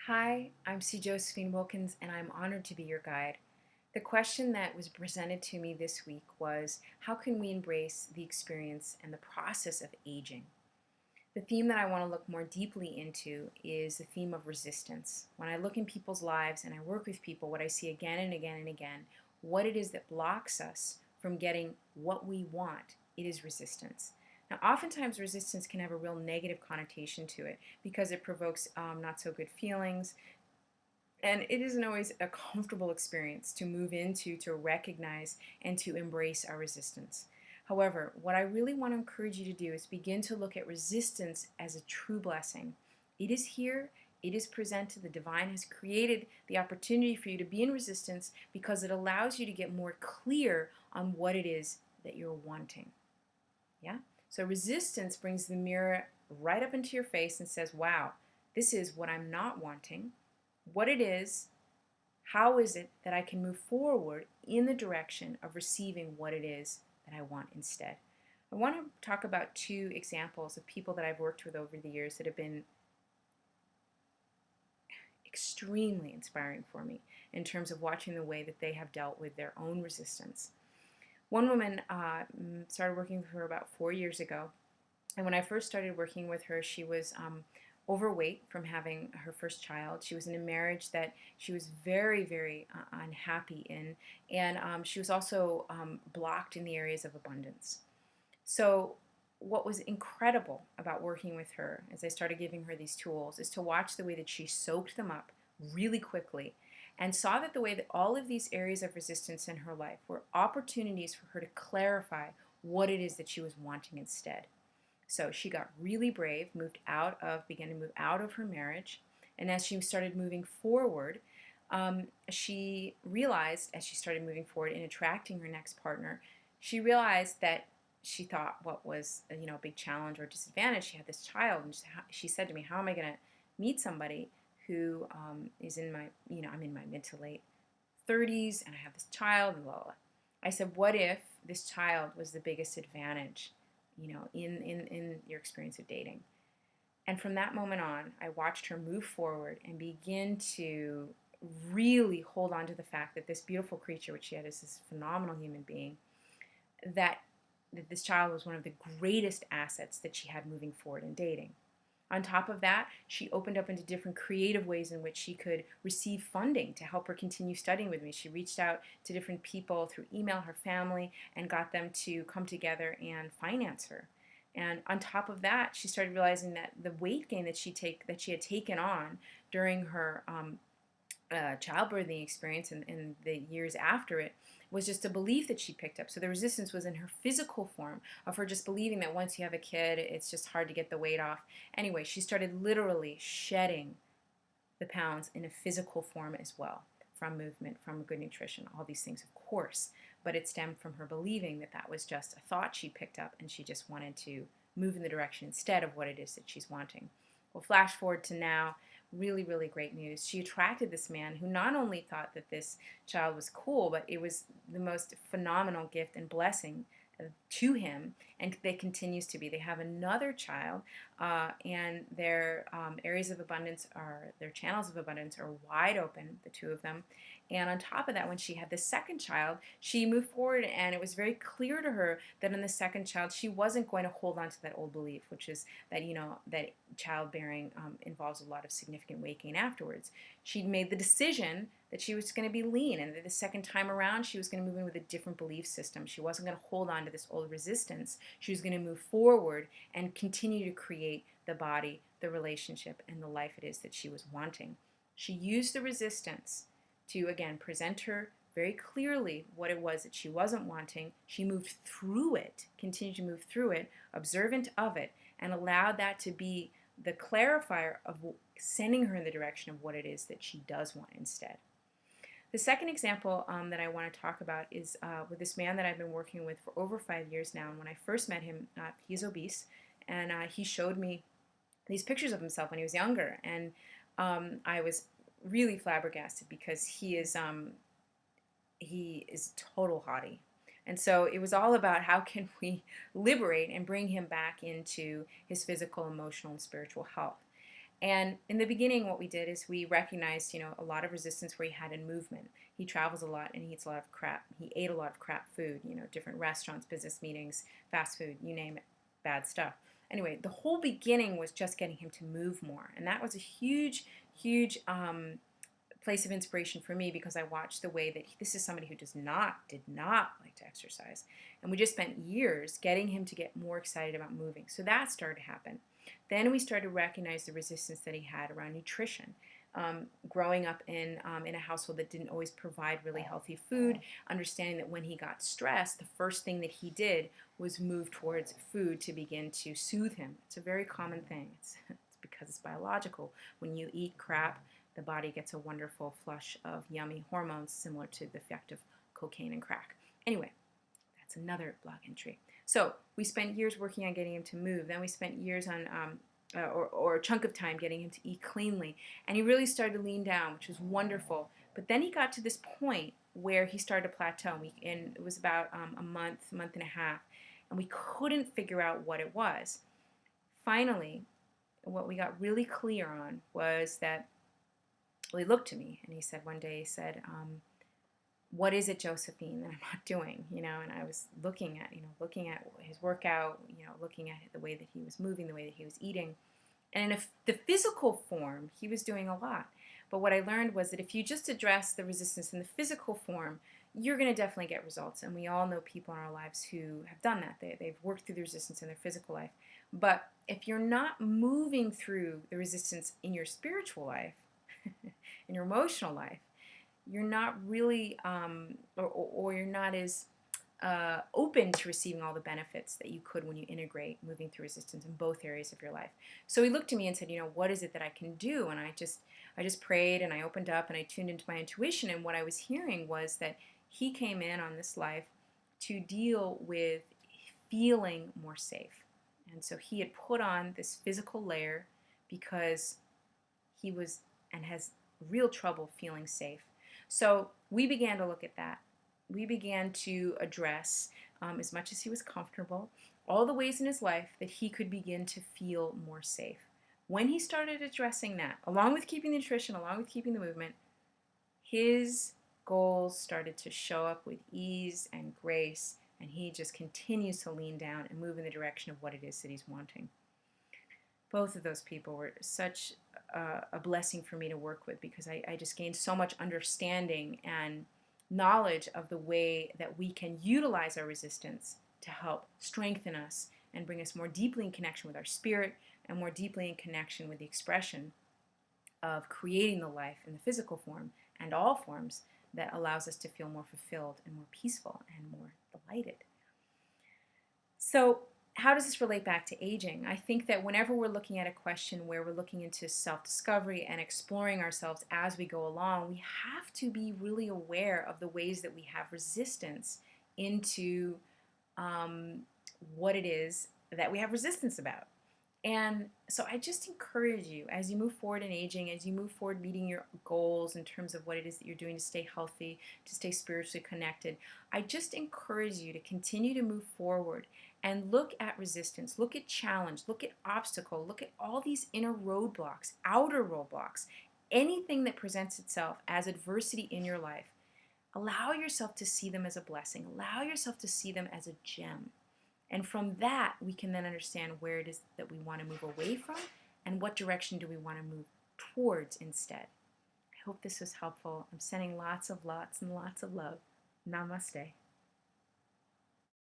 Hi, I'm C. Josephine Wilkins, and I'm honored to be your guide. The question that was presented to me this week was, how can we embrace the experience and the process of aging? The theme that I want to look more deeply into is the theme of resistance. When I look in people's lives and I work with people, what I see again and again and again, what it is that blocks us from getting what we want, it is resistance. Now, oftentimes resistance can have a real negative connotation to it because it provokes not so good feelings, and it isn't always a comfortable experience to move into, to recognize, and to embrace our resistance. However, what I really want to encourage you to do is begin to look at resistance as a true blessing. It is here, it is presented. The divine has created the opportunity for you to be in resistance because it allows you to get more clear on what it is that you're wanting. Yeah? So resistance brings the mirror right up into your face and says, wow, this is what I'm not wanting, what it is. How is it that I can move forward in the direction of receiving what it is that I want instead? I want to talk about two examples of people that I've worked with over the years that have been extremely inspiring for me in terms of watching the way that they have dealt with their own resistance. One woman started working with her about 4 years ago, and when I first started working with her, she was overweight from having her first child. She was in a marriage that she was very, very unhappy in, and she was also blocked in the areas of abundance. So, what was incredible about working with her as I started giving her these tools is to watch the way that she soaked them up really quickly and saw that the way that all of these areas of resistance in her life were opportunities for her to clarify what it is that she was wanting instead. So she got really brave, began to move out of her marriage, and as she started moving forward, she realized, as she started moving forward in attracting her next partner, she realized that she thought what was a big challenge or disadvantage. She had this child, and she said to me, "How am I going to meet somebody who is in my I'm in my mid to late 30s and I have this child and blah, blah, blah." I said, what if this child was the biggest advantage, in your experience of dating? And from that moment on, I watched her move forward and begin to really hold on to the fact that this beautiful creature, which she had as this phenomenal human being, that, that this child was one of the greatest assets that she had moving forward in dating. On top of that, she opened up into different creative ways in which she could receive funding to help her continue studying with me. She reached out to different people through email, her family, and got them to come together and finance her. And on top of that, she started realizing that the weight gain that she had taken on during her childbirthing experience and the years after it was just a belief that she picked up. So the resistance was in her physical form of her just believing that once you have a kid, it's just hard to get the weight off. Anyway, she started literally shedding the pounds in a physical form as well, from movement, from good nutrition, all these things, of course. But it stemmed from her believing that that was just a thought she picked up and she just wanted to move in the direction instead of what it is that she's wanting. Well, flash forward to now, really, really great news. She attracted this man who not only thought that this child was cool, but it was the most phenomenal gift and blessing to him, and that continues to be. They have another child, and their areas of abundance their channels of abundance are wide open, the two of them. And on top of that, when she had the second child, she moved forward, and it was very clear to her that in the second child, she wasn't going to hold on to that old belief, which is that, that childbearing involves a lot of significant weight gain afterwards. She'd made the decision that she was going to be lean, and that the second time around, she was going to move in with a different belief system. She wasn't going to hold on to this old resistance. She was going to move forward and continue to create the body, the relationship, and the life it is that she was wanting. She used the resistance to, again, present her very clearly what it was that she wasn't wanting. She moved through it, continued to move through it, observant of it, and allowed that to be the clarifier of sending her in the direction of what it is that she does want instead. The second example that I want to talk about is with this man that I've been working with for over 5 years now. And when I first met him, he's obese, and he showed me these pictures of himself when he was younger, and I was really flabbergasted because he is total hottie. And so it was all about how can we liberate and bring him back into his physical, emotional, and spiritual health. And in the beginning, what we did is we recognized, a lot of resistance where he had in movement. He travels a lot and he eats a lot of crap. He ate a lot of crap food, different restaurants, business meetings, fast food, you name it, bad stuff. Anyway, the whole beginning was just getting him to move more. And that was a huge, huge place of inspiration for me, because I watched the way that this is somebody who did not like to exercise. And we just spent years getting him to get more excited about moving. So that started to happen. Then we started to recognize the resistance that he had around nutrition. Growing up in a household that didn't always provide really healthy food, understanding that when he got stressed, the first thing that he did was move towards food to begin to soothe him. It's a very common thing. It's because it's biological. When you eat crap, the body gets a wonderful flush of yummy hormones similar to the effect of cocaine and crack. Anyway, that's another blog entry. So we spent years working on getting him to move. Then we spent years on, or a chunk of time getting him to eat cleanly. And he really started to lean down, which was wonderful. But then he got to this point where he started to plateau. And it was about a month and a half. And we couldn't figure out what it was. Finally, what we got really clear on was that, well, he looked to me and he said one day, what is it, Josephine, that I'm not doing? And I was looking at his workout, looking at the way that he was moving, the way that he was eating. And in the physical form, he was doing a lot. But what I learned was that if you just address the resistance in the physical form, you're going to definitely get results. And we all know people in our lives who have done that. They've worked through the resistance in their physical life. But if you're not moving through the resistance in your spiritual life, in your emotional life, you're not really, or you're not as open to receiving all the benefits that you could when you integrate moving through resistance in both areas of your life. So he looked to me and said, what is it that I can do? And I just prayed and I opened up and I tuned into my intuition. And what I was hearing was that he came in on this life to deal with feeling more safe. And so he had put on this physical layer because he was and has real trouble feeling safe. So we began to look at that. We began to address, as much as he was comfortable, all the ways in his life that he could begin to feel more safe. When he started addressing that, along with keeping the nutrition, along with keeping the movement, his goals started to show up with ease and grace, and he just continues to lean down and move in the direction of what it is that he's wanting. Both of those people were such a blessing for me to work with, because I just gained so much understanding and knowledge of the way that we can utilize our resistance to help strengthen us and bring us more deeply in connection with our spirit and more deeply in connection with the expression of creating the life in the physical form and all forms that allows us to feel more fulfilled and more peaceful and more delighted. So how does this relate back to aging? I think that whenever we're looking at a question where we're looking into self-discovery and exploring ourselves as we go along, we have to be really aware of the ways that we have resistance into what it is that we have resistance about. And so I just encourage you, as you move forward in aging, as you move forward meeting your goals in terms of what it is that you're doing to stay healthy, to stay spiritually connected, I just encourage you to continue to move forward and look at resistance, look at challenge, look at obstacle, look at all these inner roadblocks, outer roadblocks, anything that presents itself as adversity in your life. Allow yourself to see them as a blessing. Allow yourself to see them as a gem. And from that, we can then understand where it is that we want to move away from and what direction do we want to move towards instead. I hope this was helpful. I'm sending lots and lots of love. Namaste.